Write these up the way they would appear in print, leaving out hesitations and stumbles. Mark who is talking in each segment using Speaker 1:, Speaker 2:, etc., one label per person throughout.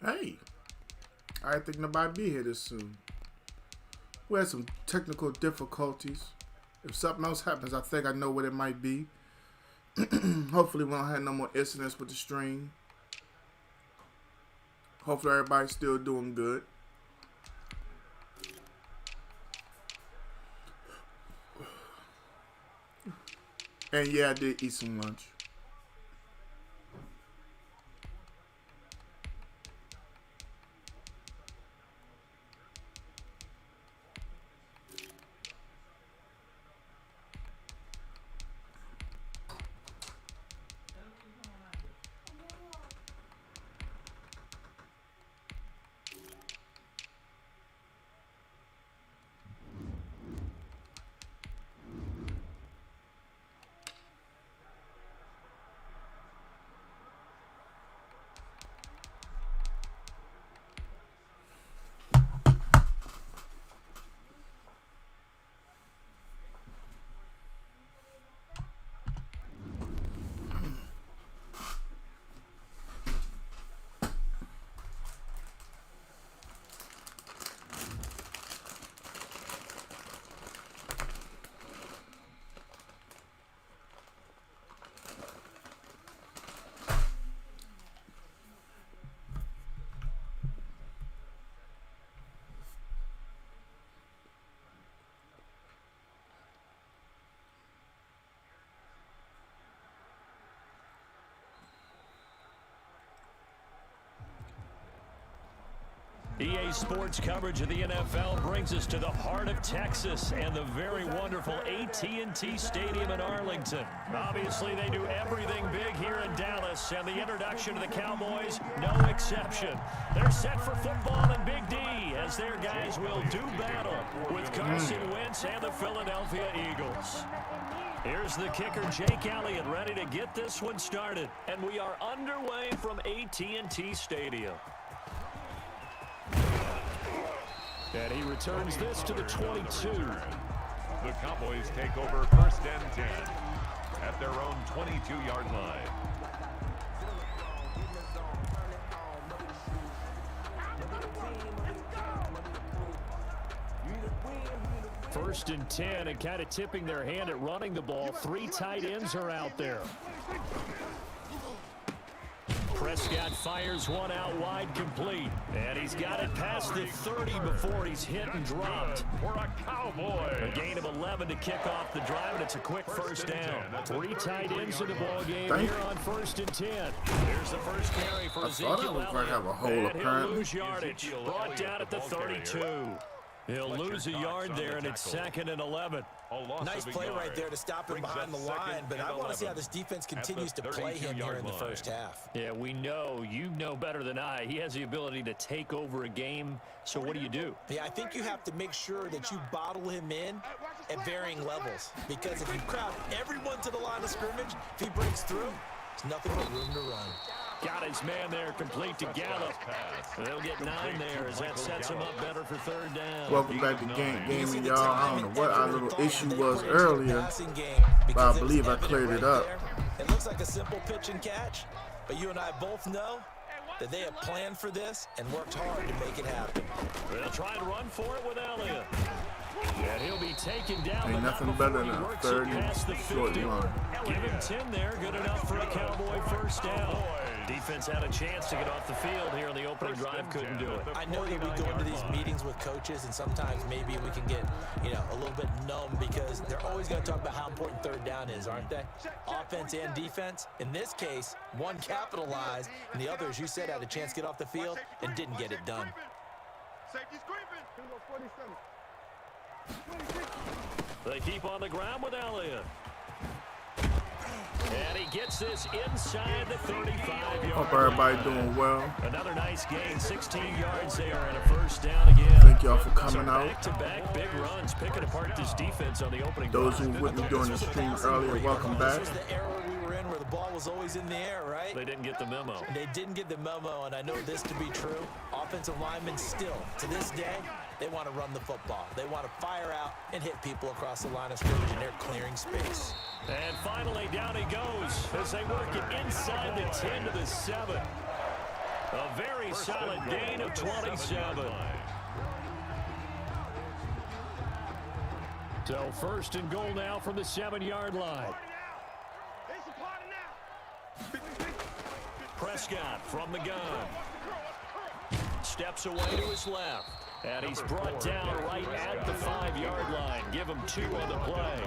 Speaker 1: Hey, I think nobody be here this soon. We had some technical difficulties. If something else happens, I think I know what it might be. Hopefully we don't have no more incidents with the stream. Hopefully everybody's still doing good. And yeah, I did eat some lunch.
Speaker 2: EA Sports coverage of the NFL brings us to the heart of Texas and the very wonderful AT&T Stadium in Arlington. Obviously, they do everything big here in Dallas, and the introduction to the Cowboys, no exception. They're set for football and Big D as their guys will do battle with Carson Wentz and the Philadelphia Eagles. Here's the kicker, Jake Elliott, ready to get this one started. And we are underway from AT&T Stadium. And he returns this to the 22.
Speaker 3: The Cowboys take over first and 10 at their own 22-yard line.
Speaker 2: First and 10, and kind of tipping their hand at running the ball. Three tight ends are out there. Prescott fires one out wide, complete. And he's got it past the 30 before he's hit and dropped.
Speaker 3: For a Cowboy.
Speaker 2: A gain of 11 to kick off the drive, and it's a quick first down. Three tight ends in the ball game here on first and 10. Here's the first carry for Ezekiel Elliott.
Speaker 1: Have a hole,
Speaker 2: and he'll lose yardage. Brought down at the 32. He'll lose a yard there, and it's second and 11.
Speaker 4: Nice play right there to stop him behind the line, but I want to see how this defense continues to play him here in the first half.
Speaker 2: Yeah, we know. You know better than I. He has the ability to take over a game, so what do?
Speaker 4: Yeah, I think you have to make sure that you bottle him in at varying levels, because if you crowd everyone to the line of scrimmage, if he breaks through, there's nothing but room to run.
Speaker 2: Got his man there, complete to Gallup. They'll get 9 there as that sets him up better for third down.
Speaker 1: Welcome back to Gaming, y'all. I don't know what our little issue was earlier, but I believe I cleared it up.
Speaker 4: It looks like a simple pitch and catch, but you and I both know that they have planned for this and worked hard to make it happen.
Speaker 2: They'll try and run for it with Elliott. And he'll be taken down.
Speaker 1: Ain't nothing better than a third and short line.
Speaker 2: Give him 10 there. Good enough for a Cowboy first down. Defense had a chance to get off the field here on the opening drive. Couldn't do it.
Speaker 4: I know that we go into these meetings with coaches, and sometimes maybe we can get, a little bit numb because they're always going to talk about how important third down is, aren't they? Offense and defense. In this case, one capitalized, and the other, as you said, had a chance to get off the field and didn't get it done.
Speaker 2: The they keep on the ground with Elliott. And he gets this inside the 35-yard
Speaker 1: Hope everybody doing well.
Speaker 2: Another nice gain, 16 yards there and a first down again.
Speaker 1: Thank y'all for coming out.
Speaker 2: Back-to-back big runs, picking apart this defense on the opening.
Speaker 1: Those who were with me during the stream earlier, welcome back.
Speaker 4: This is the era we were in where the ball was always in the air, right?
Speaker 2: They didn't get the memo.
Speaker 4: They didn't get the memo, and I know this to be true. Offensive linemen still, to this day, they want to run the football. They want to fire out and hit people across the line of scrimmage, and they're clearing space.
Speaker 2: And finally, down he goes as they work it inside the 10 to the 7. A very solid gain of 27. So first and goal now from the 7-yard line. Prescott from the gun. Steps away to his left. And he's brought down right at the 5-yard line. Give him 2 on the play.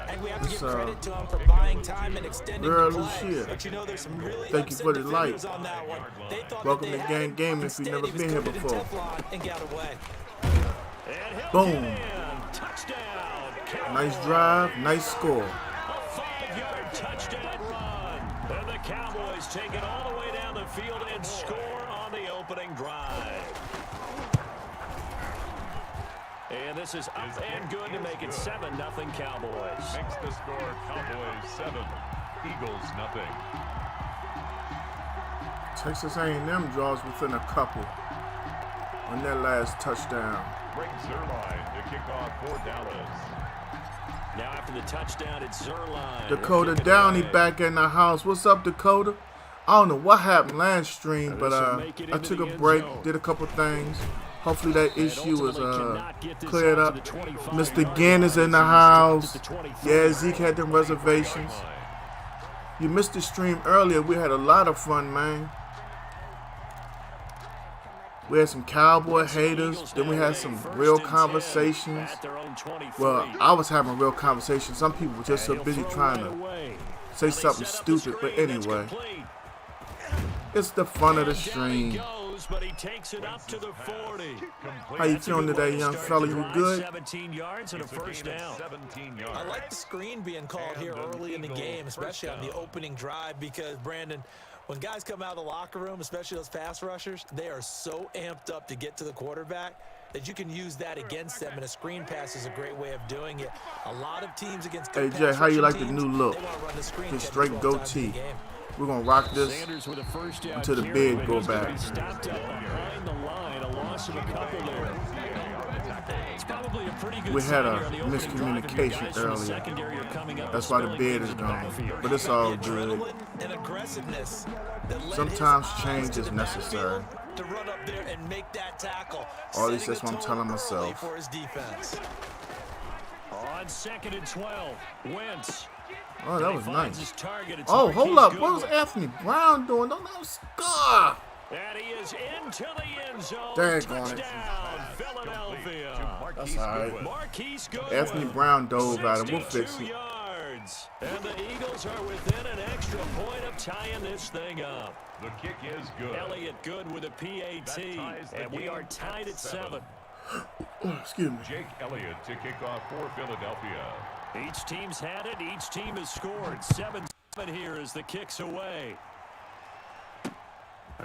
Speaker 4: And we have to give credit to him for buying time and extending the play. But you know, there's some really
Speaker 1: thank you for the light.
Speaker 4: on that one. They thought
Speaker 1: Welcome
Speaker 4: that
Speaker 1: to
Speaker 4: they
Speaker 1: Gang Gaming if you've never been here before.
Speaker 4: And got away.
Speaker 2: And
Speaker 1: boom.
Speaker 2: Touchdown.
Speaker 1: Nice drive, nice score.
Speaker 2: A 5-yard touchdown run. And the Cowboys take it all the way down the field and score on the opening drive. And this is up and good to make it 7-0 Cowboys.
Speaker 3: Makes the score Cowboys 7, Eagles nothing.
Speaker 1: Texas A&M draws within a couple on their last touchdown.
Speaker 3: Brings Zerline to kick off for Dallas.
Speaker 2: Now after the touchdown, it's Zerline.
Speaker 1: Dakota Downey back in the house. What's up, Dakota? I don't know what happened last stream, but I took a break, did a couple things. Hopefully that issue is cleared up. Mr. Ginn is in the house. Yeah, Zeke had them reservations. You missed the stream earlier. We had a lot of fun, man. We had some Cowboy haters. Then we had some real conversations. Well, I was having real conversations. Some people were just so busy trying to say something stupid. But anyway, it's the fun of the stream.
Speaker 2: But he takes it up to the 40.
Speaker 1: How you feeling today, young fella? You good?
Speaker 2: 17 yards and a first down.
Speaker 4: I like the screen being called here early in the game, especially on the opening drive, because, Brandon, when guys come out of the locker room, especially those pass rushers, they are so amped up to get to the quarterback that you can use that against them, and a screen pass is a great way of doing it. A lot of teams against good
Speaker 1: Hey, Jay, how you like the
Speaker 4: teams,
Speaker 1: new look? Just straight goatee. We're going to rock this until the beard go back.
Speaker 2: Stopped up behind the line, a loss of a couple there. It's probably a pretty good
Speaker 1: We had a
Speaker 2: sign here on the opening
Speaker 1: miscommunication
Speaker 2: drive. Guys from the
Speaker 1: earlier.
Speaker 2: secondary are coming up
Speaker 1: That's
Speaker 2: and
Speaker 1: why the
Speaker 2: spilling
Speaker 1: beard is
Speaker 2: things in the
Speaker 1: gone.
Speaker 2: backfield.
Speaker 1: But it's all good.
Speaker 4: Adrenaline and aggressiveness that led
Speaker 1: Sometimes
Speaker 4: his
Speaker 1: change
Speaker 4: eyes to
Speaker 1: is
Speaker 4: the
Speaker 1: necessary.
Speaker 4: backfield to run up there and make that tackle.
Speaker 1: Or at least
Speaker 4: setting
Speaker 1: that's what I'm
Speaker 4: the
Speaker 1: telling
Speaker 4: tone early
Speaker 1: myself.
Speaker 4: for his defense.
Speaker 2: On 2nd and 12, Wentz.
Speaker 1: Oh, that was
Speaker 2: And he finds
Speaker 1: nice.
Speaker 2: his target. It's
Speaker 1: Oh, hold
Speaker 2: Marquise
Speaker 1: up. What was
Speaker 2: Goodwin.
Speaker 1: Anthony Brown doing? Don't let him score.
Speaker 2: And he is into the end zone.
Speaker 1: Daggone it.
Speaker 2: Touchdown, Philadelphia.
Speaker 1: That's all right.
Speaker 2: Marquise Goodwin.
Speaker 1: Anthony Brown dove at him. We'll fix
Speaker 2: 62
Speaker 1: it.
Speaker 2: yards. And the Eagles are within an extra point of tying this thing up.
Speaker 3: The kick is good.
Speaker 2: Elliott good with a PAT. And we are tied at 7.
Speaker 1: Oh, excuse me.
Speaker 3: Jake Elliott to kick off for Philadelphia.
Speaker 2: Each team's had it. Each team has scored. 7-7 here as the kick's away.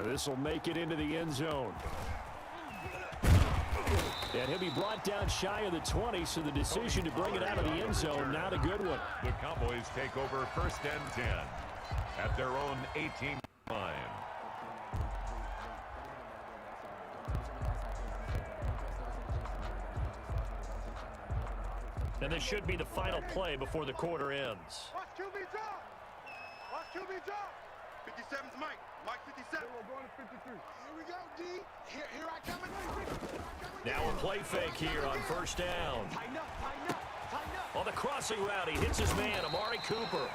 Speaker 2: This will make it into the end zone. And he'll be brought down shy of the 20, so the decision to bring it out of the end zone, not a good one.
Speaker 3: The Cowboys take over 1st and 10 at their own 18 line.
Speaker 2: And this should be the final play before the quarter ends.
Speaker 5: Watch QB drop. Watch QB drop. 57's Mike. Mike 57. We're going to 53. Here we go, D. Here I come.
Speaker 2: Now a play fake here on 1st down.
Speaker 5: Tighten up, tighten up, tighten up.
Speaker 2: On the crossing route, he hits his man, Amari Cooper.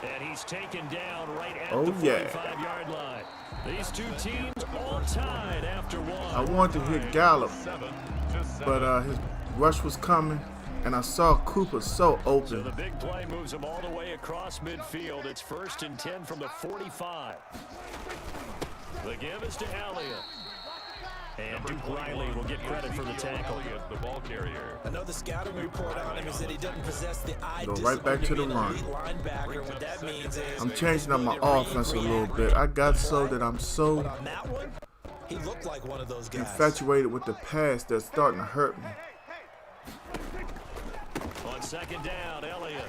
Speaker 2: And he's taken down right at
Speaker 1: Oh,
Speaker 2: the
Speaker 1: yeah.
Speaker 2: 45-yard line. These two teams all tied after one.
Speaker 1: I wanted to hit Gallup,
Speaker 3: 7-7.
Speaker 1: but his rush was coming, and I saw Cooper so
Speaker 2: So
Speaker 1: open.
Speaker 2: the big play moves him all the way across midfield. It's 1st and 10 from the 45. The give is to Elliott. And Duke Riley will get credit for the tackle.
Speaker 3: The ball carrier.
Speaker 4: Another scouting report on him is that he doesn't possess the eye
Speaker 1: Go right back to the run.
Speaker 4: linebacker. What that means is
Speaker 1: I'm changing up my offense a little bit. I got so that I'm so
Speaker 4: on that one, he looked like one of those guys.
Speaker 1: infatuated with the pass that's starting to hurt me.
Speaker 2: On second down, Elliott.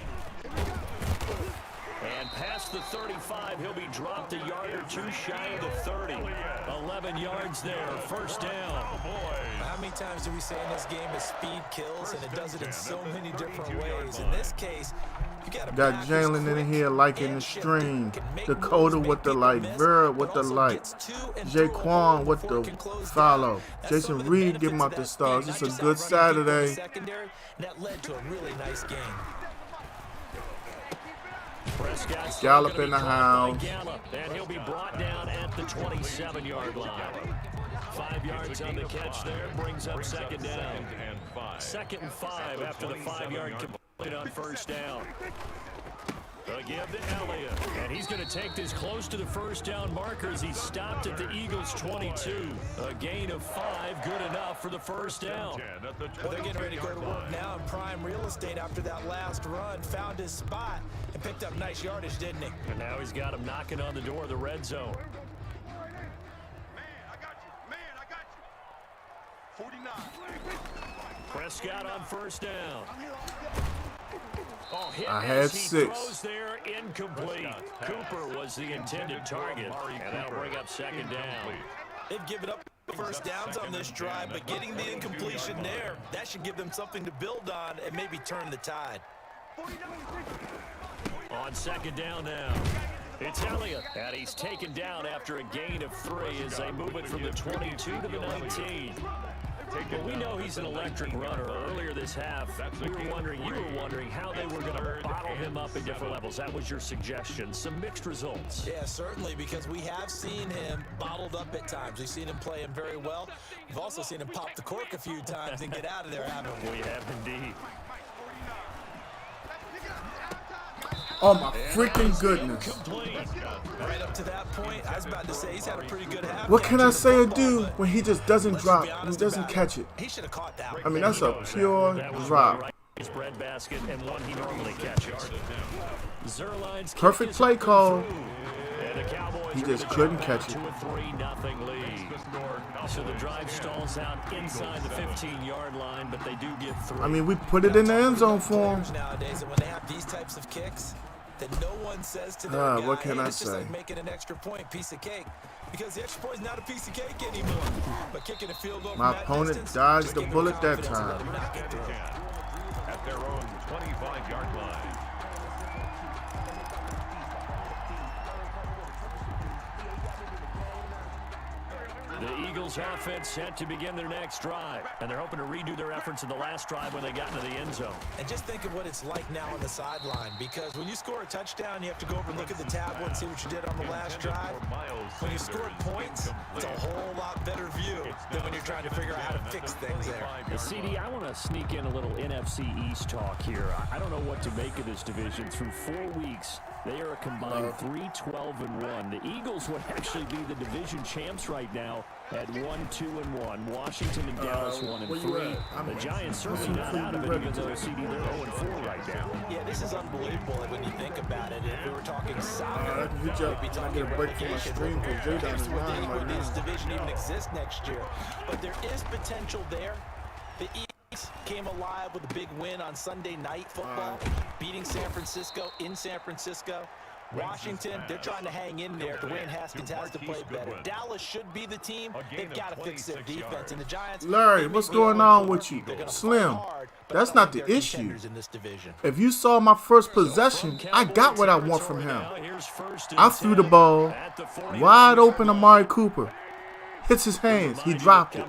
Speaker 2: And past the 35, he'll be dropped a yard or two shy of the 30. 11 yards there, first down.
Speaker 4: How many times do we say in this game that speed kills, and it does it in so many different ways? In this case, you
Speaker 1: got Jalen in here liking the stream. Dakota with the like, Vera with the like, Jaquan with the follow. Jason Reed give him out the stars. It's a good Saturday.
Speaker 4: That led to a really nice game.
Speaker 1: Gallup in the house.
Speaker 2: And he'll be brought down at the 27-yard line. 5 yards on the catch there, brings up second down. Second and 5 after the 5-yard complete on first down. A give to Elliott, and he's going to take this close to the first down marker as he stopped at the Eagles' 22. A gain of 5, good enough for the first down.
Speaker 4: Well, they're getting ready to go to work now in prime real estate after that last run. Found his spot and picked up nice yardage, didn't he?
Speaker 2: And now he's got him knocking on the door of the red zone.
Speaker 5: Man, I got you. Man, I got you. 49.
Speaker 2: Prescott on first down. Oh,
Speaker 1: I had 6.
Speaker 2: Throws there, incomplete. Cooper was the intended target, and that'll bring up second down.
Speaker 4: They've given up first downs on this drive, but getting the incompletion there, that should give them something to build on and maybe turn the tide.
Speaker 2: On second down now, it's Elliott, and he's taken down after a gain of 3 as they move it from the 22 to the 19. Well, we know he's an electric runner. Earlier this half, you were wondering how they were going to bottle him up at different levels. That was your suggestion. Some mixed results.
Speaker 4: Yeah, certainly, because we have seen him bottled up at times. We've seen him play him very well. We've also seen him pop the cork a few times and get out of there, haven't we?
Speaker 2: We have indeed.
Speaker 1: Oh my freaking goodness.
Speaker 4: Right up to that point, I was about to say he's had a pretty good half.
Speaker 1: What can I say or do when he just doesn't drop, he doesn't catch it?
Speaker 4: He should have caught that one.
Speaker 1: I mean, that's a pure drop.
Speaker 2: His bread basket and one he normally catches. Zerline's
Speaker 1: Perfect play call.
Speaker 2: And the Cowboys
Speaker 1: He just couldn't catch it.
Speaker 2: To a 3-0 lead. So the drive stalls out inside the 15-yard line, but they do get 3.
Speaker 1: I mean, we put it in the end zone for him.
Speaker 4: Nowadays, and when they have these types of kicks, that no one says to their guy,
Speaker 1: What can I
Speaker 4: it's just
Speaker 1: say?
Speaker 4: like making an extra point, piece of cake. Because the extra point is not a piece of cake anymore. But kicking a field goal
Speaker 1: My
Speaker 4: from that
Speaker 1: opponent
Speaker 4: distance,
Speaker 1: dodged
Speaker 4: just
Speaker 1: the
Speaker 4: give them
Speaker 1: bullet that
Speaker 4: confidence and let
Speaker 1: time.
Speaker 4: them knock it through.
Speaker 3: At their own 25-yard line.
Speaker 2: The Eagles offense set to begin their next drive, and they're hoping to redo their efforts in the last drive when they got into the end zone.
Speaker 4: And just think of what it's like now on the sideline, because when you score a touchdown, you have to go over and look at the tablet and see what you did on the last drive. When you scored points, it's a whole lot better view than when you're trying to figure out how to fix things there.
Speaker 2: CD, I want to sneak in a little NFC East talk here. I don't know what to make of this division. Through 4 weeks, they are a combined 3-12-1. The Eagles would actually be the division champs right now at 1-2-1. Washington and Dallas 1-3. The Giants certainly not out of it, even though CD they're 0-4 right now.
Speaker 4: Yeah, this is unbelievable when you think about it. If we were talking soccer,
Speaker 1: He
Speaker 4: we'd
Speaker 1: jumped.
Speaker 4: be
Speaker 1: I
Speaker 4: talking
Speaker 1: get a break from my
Speaker 4: relegation.
Speaker 1: stream because Jay down
Speaker 4: Perhaps
Speaker 1: the
Speaker 4: would
Speaker 1: line right
Speaker 4: this
Speaker 1: now.
Speaker 4: division even exist next year? But there is potential there. The East came alive with a big win on Sunday Night Football, beating San Francisco in San Francisco. Washington, they're trying to hang in there. Dwayne Haskins has to play better. Dallas should be the team. They've got to fix their defense. And the Giants,
Speaker 1: Larry, what's going on with you? Slim, that's not the issue. If you saw my first possession, I got what I want from him. I threw the ball wide open to Amari Cooper. Hits his hands. He dropped it.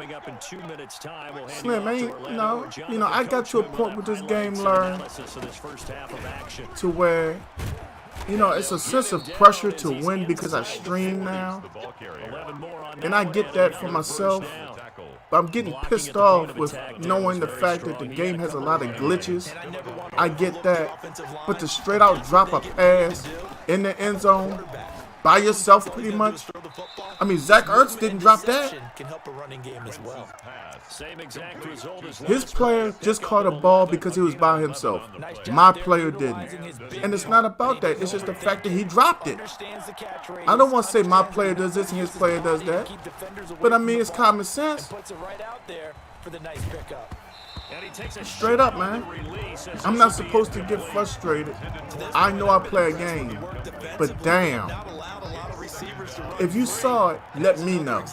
Speaker 1: Slim, ain't, I got to a point with this game, Larry, to where, it's a sense of pressure to win because I stream now. And I get that for myself. But I'm getting pissed off with knowing the fact that the game has a lot of glitches. I get that. But to straight out drop a pass in the end zone by yourself pretty much,
Speaker 4: football.
Speaker 1: I mean, Zach Ertz didn't drop that.
Speaker 4: Can help a running game as well.
Speaker 2: Same exact result as
Speaker 1: His player just caught a ball because he was by himself. My player didn't. And it's not about that. It's just the fact that he dropped it. I don't want to say my player does this and his player does that. But I mean, it's common sense.
Speaker 4: Puts it right out there for the nice pickup.
Speaker 1: Straight up, man. I'm not supposed to get frustrated. I know I play a game. But damn. If you saw it, let me know.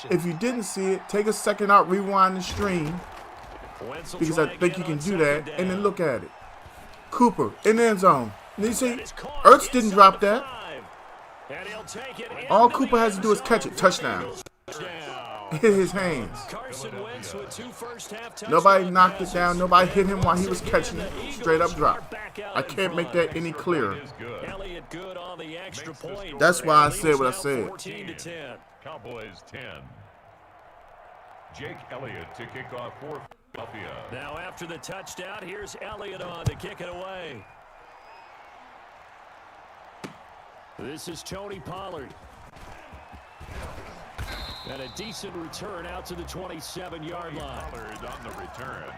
Speaker 1: If you didn't see it, take a second out, rewind the stream. Because I think you can do that. And then look at it. Cooper in the end zone. And you see, Ertz didn't drop that. All Cooper has to do is catch it. Touchdown. Hit his hands. Nobody knocked it down. Nobody hit him while he was catching it. Straight up drop. I can't make that any clearer. That's why I said what I said.
Speaker 3: Cowboys 10. Jake Elliott to kick off for Philadelphia.
Speaker 2: Now after the touchdown, here's Elliott on to kick it away. This is Tony Pollard. And a decent return out to the 27-yard line.
Speaker 3: Pollard on the return.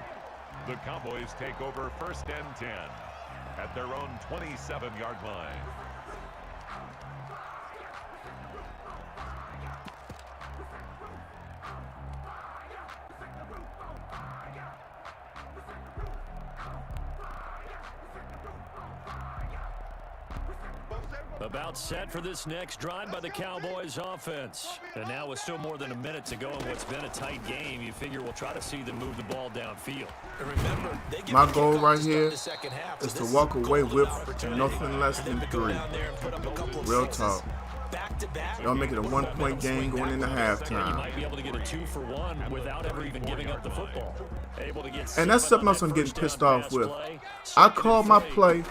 Speaker 3: The Cowboys take over 1st and 10 at their own 27-yard line.
Speaker 2: About set for this next drive by the Cowboys offense. And now with still more than a minute to go in what's been a tight game, you figure we'll try to see them move the ball downfield.
Speaker 4: Remember,
Speaker 1: my goal right here is to walk away with nothing less than 3. Real talk. Y'all make it a 1-point game going into halftime.
Speaker 2: You might be able to get a 2-for-1 without ever even giving up the football.
Speaker 1: And that's something else I'm getting pissed off with. I call my play.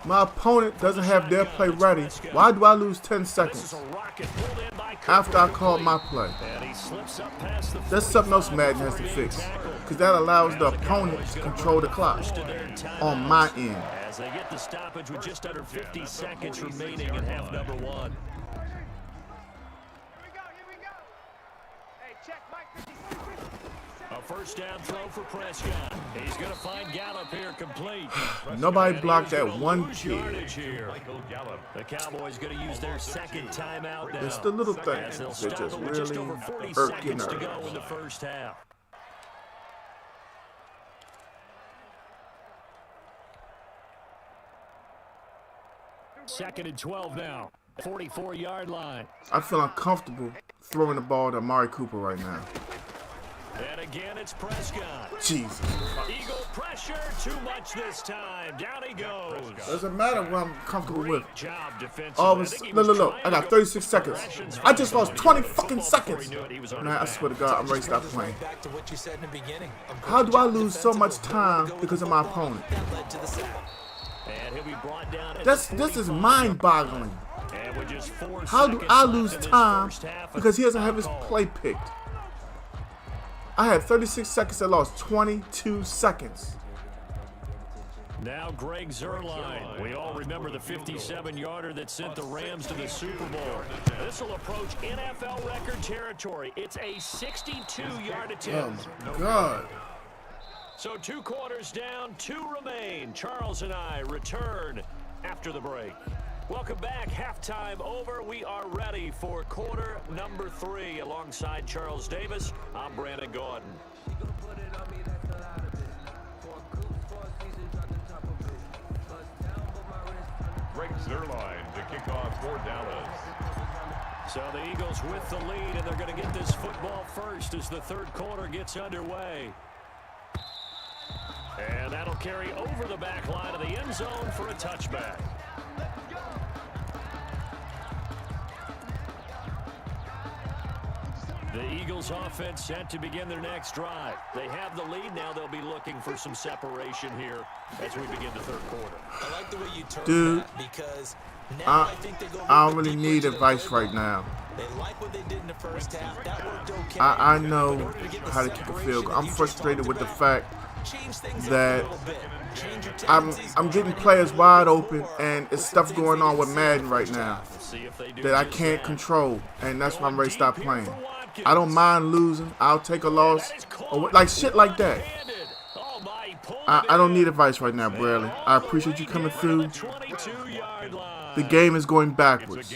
Speaker 1: My opponent doesn't have their play ready. Why do I lose 10 seconds after I call my play? That's something else Madden has to fix, because that allows the opponent to control the clock on my end.
Speaker 2: As they get the stoppage with just under 50 seconds remaining in half number 1. A first down throw for Prescott. He's going to find Gallup here complete.
Speaker 1: Nobody blocked that one kid.
Speaker 2: The Cowboys going to use their second timeout now.
Speaker 1: It's the little things that just really hurt your nerves.
Speaker 2: To go in the first half. Second and 12 now. 44-yard line.
Speaker 1: I feel uncomfortable throwing the ball to Amari Cooper right now.
Speaker 2: And again, it's Prescott.
Speaker 1: Jesus.
Speaker 2: Eagle pressure, too much this time. Down he goes.
Speaker 1: Doesn't matter what I'm comfortable with.
Speaker 2: Job
Speaker 1: All of a sudden, look. I got 36 seconds. I just lost 20 fucking seconds. Man, I swear to God, I'm ready to stop playing. How do I lose so much time because of my opponent? This is mind-boggling. How do I lose time because he doesn't have his play picked? I had 36 seconds. I lost 22 seconds.
Speaker 2: Now Greg Zuerlein. We all remember the 57-yarder that sent the Rams to the Super Bowl. This will approach NFL record territory. It's a 62-yard attempt.
Speaker 1: Oh, my God.
Speaker 2: So 2 quarters down, 2 remain. Charles and I return after the break. Welcome back. Halftime over. We are ready for quarter number 3. Alongside Charles Davis, I'm Brandon Gordon.
Speaker 3: Greg Zuerlein to kick off for Dallas.
Speaker 2: So the Eagles with the lead, and they're going to get this football first as the third quarter gets underway. And that'll carry over the back line of the end zone for a touchback. The Eagles offense set to begin their next drive. They have the lead now. They'll be looking for some separation here as we begin the third quarter.
Speaker 4: I like the way you turn
Speaker 1: Dude,
Speaker 4: that because now
Speaker 1: I don't really need advice right now.
Speaker 4: They like what they did in the first half. That worked okay.
Speaker 1: I know how to kick a field goal. I'm frustrated with the fact that I'm getting players wide open, and it's stuff going on with Madden right now that I can't control, and that's why I'm ready to stop playing. I don't mind losing. I'll take a loss, or like shit like that. I don't need advice right now, Bradley. I appreciate you coming through. The game is going backwards.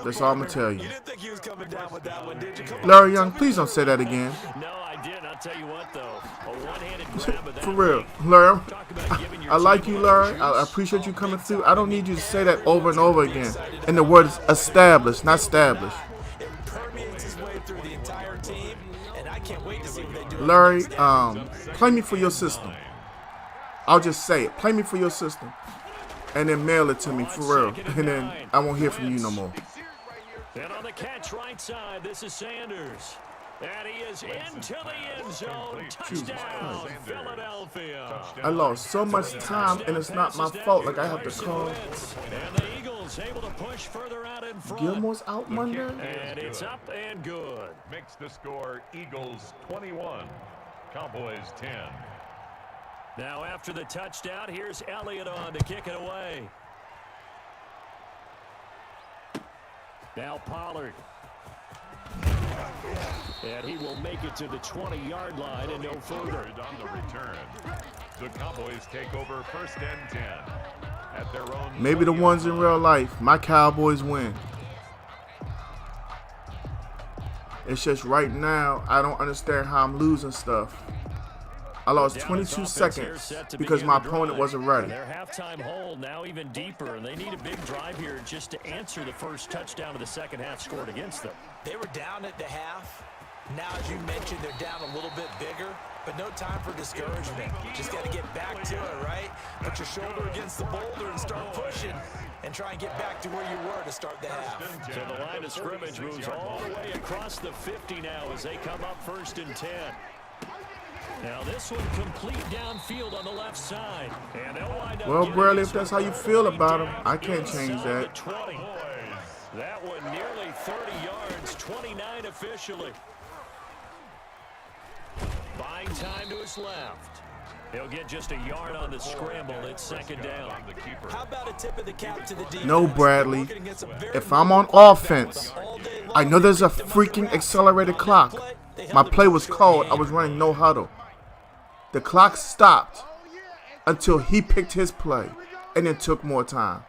Speaker 1: That's all I'm going to tell you. Larry Young, please don't say that again.
Speaker 2: No, I didn't. I'll tell you what, though. A one-handed grab of that.
Speaker 1: For real. Larry, I like you, Larry. I appreciate you coming through. I don't need you to say that over and over again. And the word is established, not established. Larry, play me for your system. I'll just say it. Play me for your system. And then mail it to me, for real. And then I won't hear from you no more.
Speaker 2: And on the catch right side, this is Sanders. And he is into the end zone. Touchdown, Philadelphia.
Speaker 1: I lost so much time, and it's not my fault. Like, I have to call.
Speaker 2: And the Eagles able to push further out in front.
Speaker 1: Gilmore's out Monday?
Speaker 2: And it's up and good.
Speaker 3: Makes the score Eagles 21, Cowboys 10.
Speaker 2: Now after the touchdown, here's Elliott on to kick it away. Now Pollard. And he will make it to the 20-yard line and no further.
Speaker 3: On the return, the Cowboys take over first and 10 at their own.
Speaker 1: Maybe the ones in real life. My Cowboys win. It's just right now, I don't understand how I'm losing stuff. I lost 22 seconds because my opponent wasn't ready.
Speaker 2: Their halftime hole now even deeper, and they need a big drive here just to answer the first touchdown of the second half scored against them.
Speaker 4: They were down at the half. Now, as you mentioned, they're down a little bit bigger, but no time for discouragement. Just got to get back to it, right? Put your shoulder against the boulder and start pushing and try and get back to where you were to start the half.
Speaker 2: So the line of scrimmage moves all the way across the 50 now as they come up first and 10. Now this one complete downfield on the left side. And they'll wind up.
Speaker 1: Well, Bradley, if that's how you feel about him, I can't change that.
Speaker 2: That one nearly 30 yards, 29 officially. Buying time to his left. He'll get just a yard on the scramble. It's second down.
Speaker 4: How about a tip of the cap to the defense?
Speaker 1: No, Bradley. If I'm on offense, I know there's a freaking accelerated clock. My play was called. I was running no huddle. The clock stopped until he picked his play and then took more time.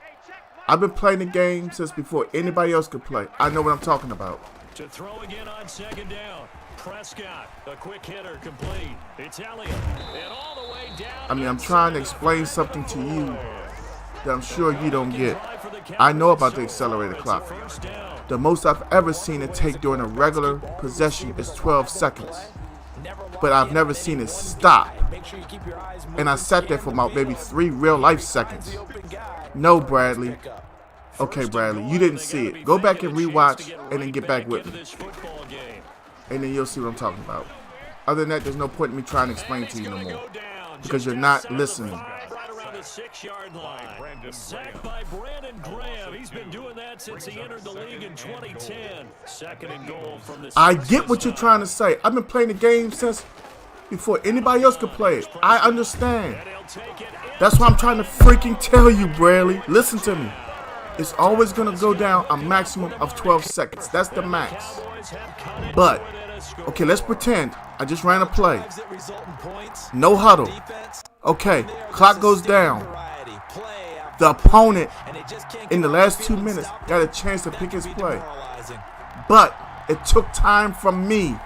Speaker 1: I've been playing the game since before anybody else could play. I know what I'm talking about.
Speaker 2: To throw again on second down. Prescott, a quick hitter, complete. It's Elliott, and all the way down.
Speaker 1: I mean, I'm trying to explain something to you that I'm sure you don't get. I know about the accelerated clock. The most I've ever seen it take during a regular possession is 12 seconds. But I've never seen it stop. And I sat there for about maybe 3 real-life seconds. No, Bradley. Okay, Bradley, you didn't see it. Go back and rewatch and then get back with me. And then you'll see what I'm talking about. Other than that, there's no point in me trying to explain to you no more. Because you're not listening.
Speaker 2: 6-yard line. Sacked by Brandon Graham. He's been doing that since he entered the league in 2010. Second and goal from the.
Speaker 1: I get what you're trying to say. I've been playing the game since before anybody else could play it. I understand. That's why I'm trying to freaking tell you, Bradley. Listen to me. It's always going to go down a maximum of 12 seconds. That's the max. But, okay, let's pretend I just ran a play. No huddle. Okay, clock goes down. The opponent, in the last 2 minutes, got a chance to pick his play. But it took time from me.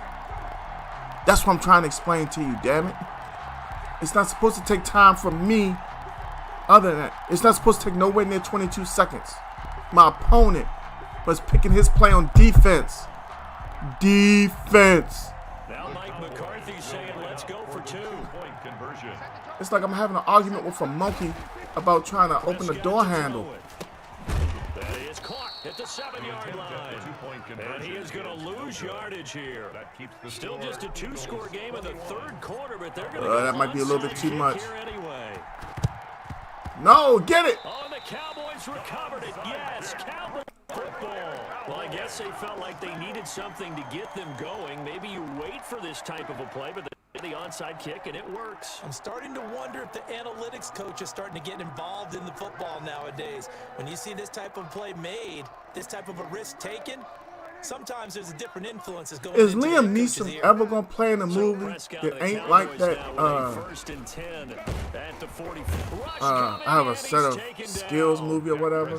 Speaker 1: That's what I'm trying to explain to you, damn it. It's not supposed to take time from me. Other than that, it's not supposed to take nowhere near 22 seconds. My opponent was picking his play on defense. Defense.
Speaker 2: Now Mike McCarthy saying, let's go for 2.
Speaker 3: Point conversion.
Speaker 1: It's like I'm having an argument with a monkey about trying to open the door handle.
Speaker 2: That is caught at the 7-yard line. And he is going to lose yardage here. Still just a 2-score game in the third quarter, but they're going to
Speaker 1: that might be a little bit too much.
Speaker 2: Anyway.
Speaker 1: No, get it.
Speaker 2: Oh, the Cowboys recovered it. Yes, Cowboys football. Well, I guess they felt like they needed something to get them going. Maybe you wait for this type of a play, but they the onside kick, and it works.
Speaker 4: I'm starting to wonder if the analytics coach is starting to get involved in the football nowadays. When you see this type of play made, this type of a risk taken, sometimes there's a different influences going
Speaker 1: Is
Speaker 4: into
Speaker 1: Liam
Speaker 4: the coach's
Speaker 1: Neeson
Speaker 4: ear.
Speaker 1: ever gonna play in a movie that ain't like that? I have a set of skills movie or whatever.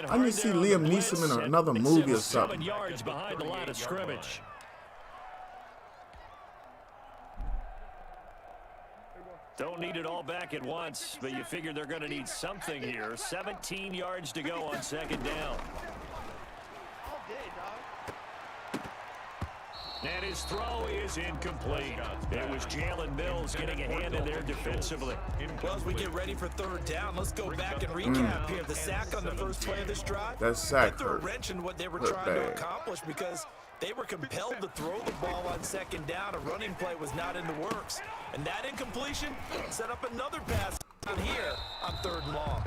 Speaker 1: I need to see Liam Neeson in another movie or something.
Speaker 2: 7 yards behind the line of scrimmage. Don't need it all back at once, but you figure they're going to need something here. 17 yards to go on 2nd down. And his throw is incomplete. It was Jalen Mills getting a hand in there defensively.
Speaker 4: Well, as we get ready for 3rd down, let's go back and recap here. The sack on the first play of this drive.
Speaker 1: That sack
Speaker 4: threw a wrench in what they were trying to accomplish because they were compelled to throw the ball on 2nd down. A running play was not in the works. And that incompletion set up another pass down here on 3rd and long.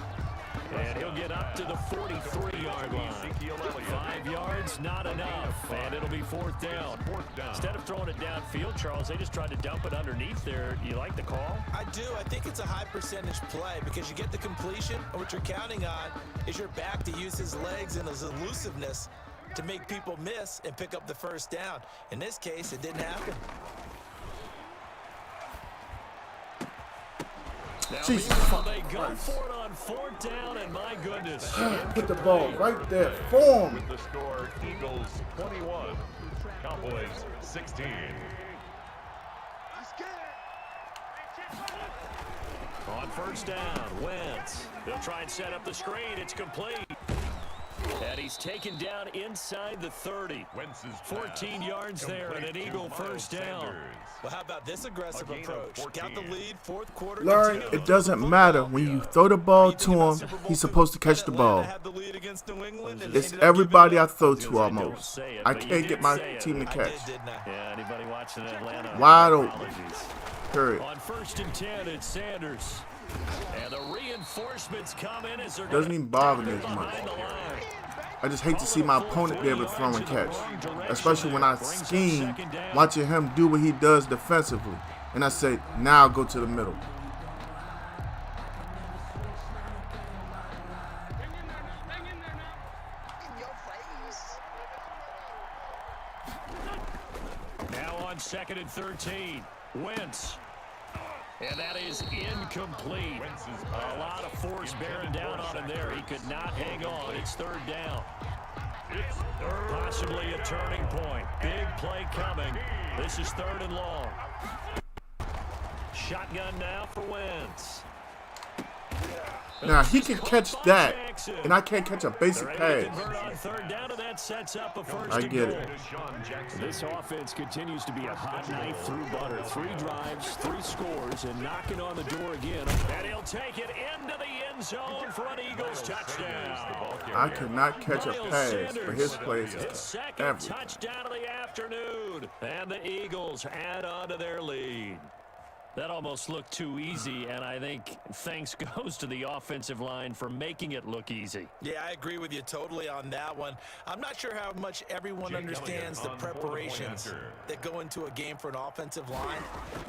Speaker 2: And he'll get up to the 43-yard line. 5 yards, not enough. And it'll be 4th down. Instead of throwing it downfield, Charles, they just tried to dump it underneath there. You like the call?
Speaker 4: I do. I think it's a high percentage play because you get the completion, and what you're counting on is your back to use his legs and his elusiveness to make people miss and pick up the 1st down. In this case, it didn't happen.
Speaker 1: Jesus
Speaker 2: They go for it on 4th down, and my goodness.
Speaker 1: Put the ball right there for him.
Speaker 3: With the score, Eagles 21, Cowboys 16.
Speaker 2: On 1st down, Wentz. They'll try and set up the screen. It's complete. And he's taken down inside the 30. 14 yards there and an Eagle 1st down.
Speaker 4: Well, how about this aggressive approach? Got the lead, 4th quarter.
Speaker 1: Larry, it doesn't matter. When you throw the ball to him, he's supposed to catch the ball. It's everybody I throw to almost. I can't get my team to catch.
Speaker 2: Yeah, anybody watching Atlanta?
Speaker 1: Wide open. Period.
Speaker 2: On 1st and 10, it's Sanders. And the reinforcements come in as they're
Speaker 1: Doesn't even bother me as much. I just hate to see my opponent be able to throw and catch, especially when I scheme watching him do what he does defensively. And I say, now go to the middle.
Speaker 2: Now on 2nd and 13, Wentz. And that is incomplete. A lot of force bearing down on him there. He could not hang on. It's 3rd down. Possibly a turning point. Big play coming. This is 3rd and long. Shotgun now for Wentz.
Speaker 1: Now, he can catch that, and I can't catch a basic pass. I get it.
Speaker 2: This offense continues to be a hot knife through butter. 3 drives, 3 scores, and knocking on the door again. And he'll take it into the end zone for an Eagles touchdown.
Speaker 1: I cannot catch a pass, but his plays is
Speaker 2: second
Speaker 1: everything.
Speaker 2: touchdown of the afternoon. And the Eagles add on to their lead. That almost looked too easy, and I think thanks goes to the offensive line for making it look easy.
Speaker 4: Yeah, I agree with you totally on that one. I'm not sure how much everyone understands the preparations that go into a game for an offensive line,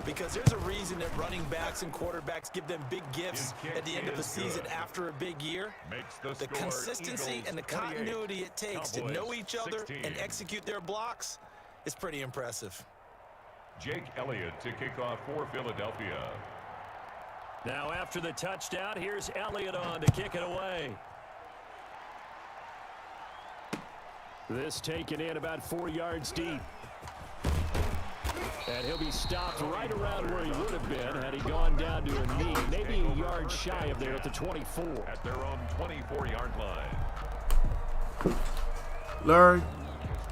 Speaker 4: because there's a reason that running backs and quarterbacks give them big gifts at the end of the season after a big year. The consistency and the continuity it takes to know each other and execute their blocks is pretty impressive.
Speaker 3: Jake Elliott to kick off for Philadelphia.
Speaker 2: Now after the touchdown, here's Elliott on to kick it away. This taken in about 4 yards deep. And he'll be stopped right around where he would have been had he gone down to a knee, maybe a yard shy of there at the 24.
Speaker 3: At their own 24-yard line.
Speaker 1: Larry,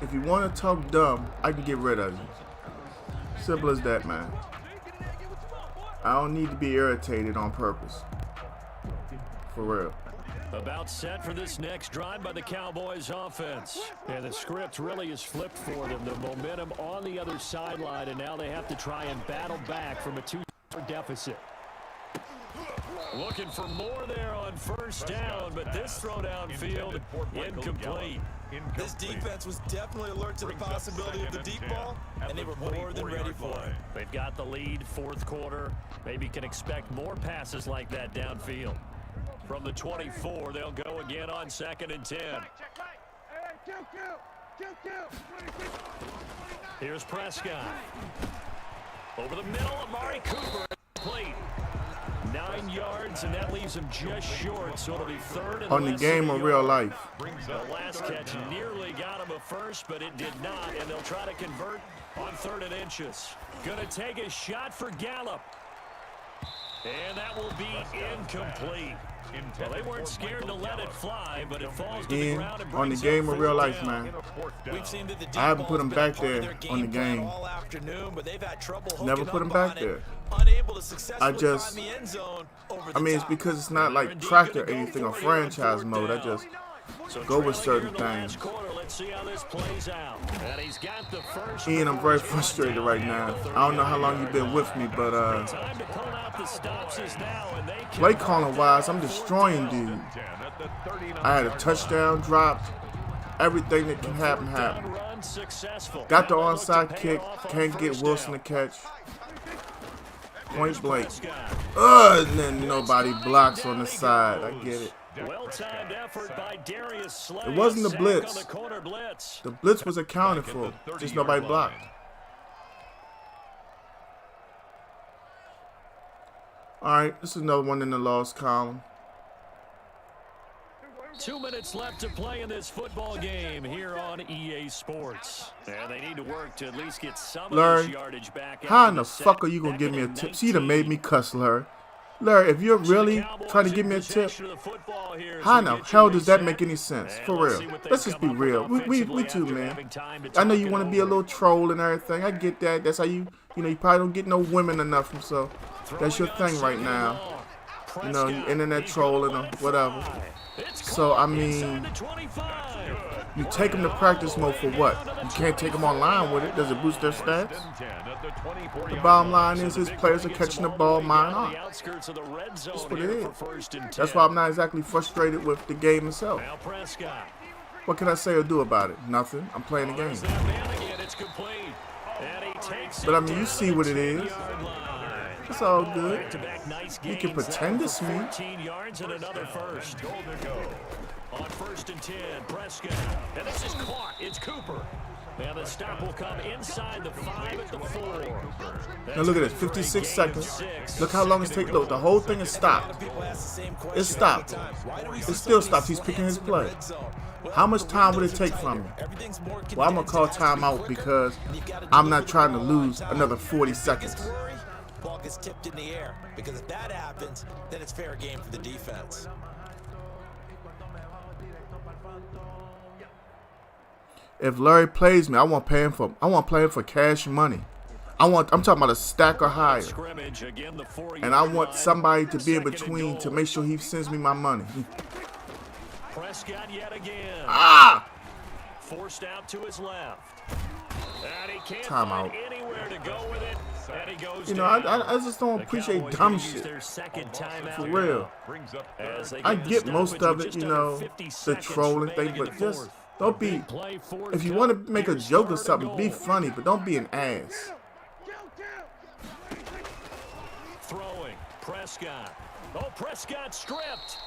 Speaker 1: if you want to talk dumb, I can get rid of you. Simple as that, man. I don't need to be irritated on purpose. For real.
Speaker 2: About set for this next drive by the Cowboys offense. And the script really is flipped for them. The momentum on the other sideline, and now they have to try and battle back from a 2-yard deficit. Looking for more there on first down, but this throw downfield incomplete.
Speaker 4: This defense was definitely alert to the possibility of the deep ball, and they were more than ready for it.
Speaker 2: They've got the lead, fourth quarter. Maybe can expect more passes like that downfield. From the 24, they'll go again on 2nd and 10. Here's Prescott. Over the middle, Amari Cooper. Complete. 9 yards, and that leaves him just short, so it'll be 3rd and
Speaker 1: On the game or real life?
Speaker 2: The last catch nearly got him a first, but it did not, and they'll try to convert on 3rd and inches. Gonna take a shot for Gallup. And that will be incomplete. Well, they weren't scared to let it fly, but it falls to the ground and
Speaker 1: on the
Speaker 2: brings
Speaker 1: game
Speaker 2: up
Speaker 1: or real
Speaker 2: fourth
Speaker 1: life,
Speaker 2: down.
Speaker 1: man.
Speaker 4: We've seen that the deep
Speaker 1: I haven't put
Speaker 4: ball's
Speaker 1: him
Speaker 4: been
Speaker 1: back
Speaker 4: part of
Speaker 1: there
Speaker 4: their
Speaker 1: on the
Speaker 4: plan
Speaker 1: game.
Speaker 4: all afternoon, but they've had trouble
Speaker 1: Never
Speaker 4: hooking
Speaker 1: put him
Speaker 4: up
Speaker 1: back
Speaker 4: on
Speaker 1: there.
Speaker 4: it, unable to successfully
Speaker 1: I just,
Speaker 4: find the end zone over the
Speaker 1: I mean, it's
Speaker 4: top.
Speaker 1: because it's not like track or anything or franchise mode. I just go with certain things.
Speaker 2: Let's see how this plays out. And he's got the first.
Speaker 1: Ian, I'm very frustrated right now. I don't know how long you've been with me, but
Speaker 2: Time to pull out the stops is now, and they
Speaker 1: play calling wise, I'm destroying dude. I had a touchdown dropped. Everything that can happen happened.
Speaker 2: run successful.
Speaker 1: Got the onside kick. Can't get Wilson to catch. Point blank. And then nobody blocks on the side. I get it.
Speaker 2: Well-timed effort by Darius Slay.
Speaker 1: It wasn't the
Speaker 2: Sack
Speaker 1: blitz.
Speaker 2: on the corner blitz.
Speaker 1: The blitz was accounted for. Just nobody blocked. All right, this is another one in the loss column.
Speaker 2: 2 minutes left to play in this football game here on EA Sports. And they need to work to at least get some of
Speaker 1: Larry,
Speaker 2: this yardage back.
Speaker 1: how
Speaker 2: after
Speaker 1: in the
Speaker 2: set.
Speaker 1: fuck are you going to give me a tip? See, that made me cuss, Larry. Larry, if you're really trying to give me a tip, how in the hell does that make any sense? For real. Let's just be real. We too, man. I know you want to be a little troll and everything. I get that. That's how you know, you probably don't get no women enough. So that's your thing right now. You know, you internet trolling or whatever. So, I mean, you take them to practice mode for what? You can't take them online with it. Does it boost their stats? The bottom line is his players are catching the ball, mine aren't. That's what it is. That's why I'm not exactly frustrated with the game itself. What can I say or do about it? Nothing. I'm playing the game. But I mean, you see what it is. It's all good. You can pretend it's me.
Speaker 2: 14 yards and another first. On 1st and 10, Prescott. And this is caught. It's Cooper. And the stop will come inside the 5 at the 4.
Speaker 1: Now look at this, 56 seconds. Look how long it's taking. Look, the whole thing is stopped. It's stopped. It still stopped. He's picking his play. How much time would it take from me? Well, I'm going to call timeout because I'm not trying to lose another 40 seconds.
Speaker 4: Ball gets tipped in the air, because if that happens, then it's fair game for the defense.
Speaker 1: If Larry plays me, I want to play him for cash money. I'm talking about a stack or higher. And I want somebody to be in between to make sure he sends me my money.
Speaker 2: Prescott yet again.
Speaker 1: Ah!
Speaker 2: Forced out to his left. And he can't
Speaker 1: Timeout.
Speaker 2: find anywhere to go with it. And he goes
Speaker 1: You know, I just don't appreciate dumb shit. For real. I get most of it, you know, the trolling thing, but just don't be, if you want to make a joke or something, be funny, but don't be an ass.
Speaker 2: Throwing, Prescott. Oh, Prescott stripped.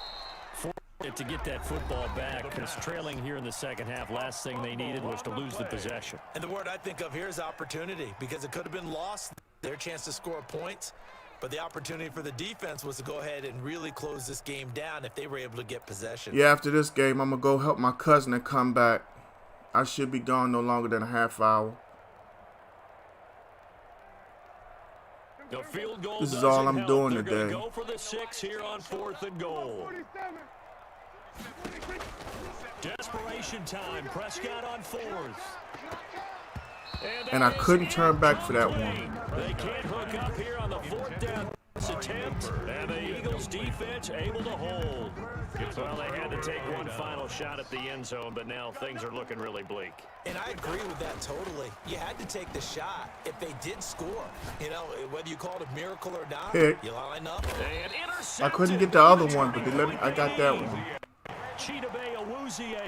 Speaker 2: To get that football back, because trailing here in the second half, last thing they needed was to lose the possession.
Speaker 4: And the word I think of here is opportunity, because it could have been lost, their chance to score points, but the opportunity for the defense was to go ahead and really close this game down if they were able to get possession.
Speaker 1: Yeah, after this game, I'm going to go help my cousin and come back. I should be gone no longer than a half hour.
Speaker 2: The field goal
Speaker 1: This is all I'm doing
Speaker 2: They're
Speaker 1: today.
Speaker 2: Go for the 6 here on 4th and goal. Desperation time. Prescott on 4th.
Speaker 1: And I couldn't turn back for that one.
Speaker 2: They can't hook up here on the 4th down attempt. And the Eagles defense able to hold. Well, they had to take one final shot at the end zone, but now things are looking really bleak.
Speaker 4: And I agree with that totally. You had to take the shot if they did score. You know, whether you call it a miracle or not,
Speaker 1: Pick.
Speaker 4: you line up.
Speaker 2: And intercepted.
Speaker 1: I couldn't get the other one, but I got that one.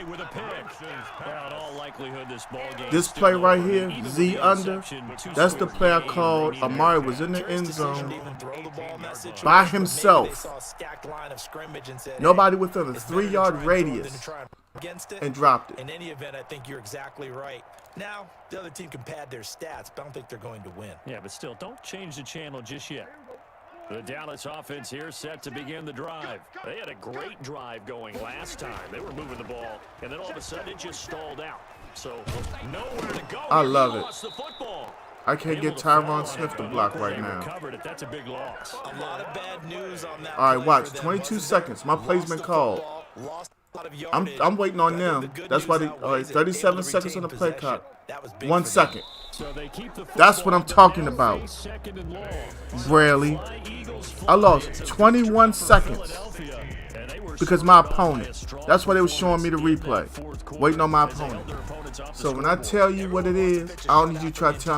Speaker 2: With a pick. Well, in all likelihood,
Speaker 1: this play right here, Z under, that's the play I called. Amari was in the end zone by himself. Nobody within a 3-yard radius and dropped it.
Speaker 4: In any event, I think you're exactly right. Now, the other team can pad their stats, but I don't think they're going to win.
Speaker 2: Yeah, but still, don't change the channel just yet. The Dallas offense here set to begin the drive. They had a great drive going last time. They were moving the ball, and then all of a sudden it just stalled out. So nowhere to go.
Speaker 1: I love it. I can't get Tyron Smith to block right now.
Speaker 2: That's a big loss.
Speaker 4: A lot of bad news on that.
Speaker 1: All right, watch. 22 seconds. My play's been called. I'm waiting on them. That's why they. All right, 37 seconds on the play clock. 1 second. That's what I'm talking about. Bradley. I lost 21 seconds because my opponent. That's why they were showing me the replay. Waiting on my opponent. So when I tell you what it is, I don't need you to try to tell me.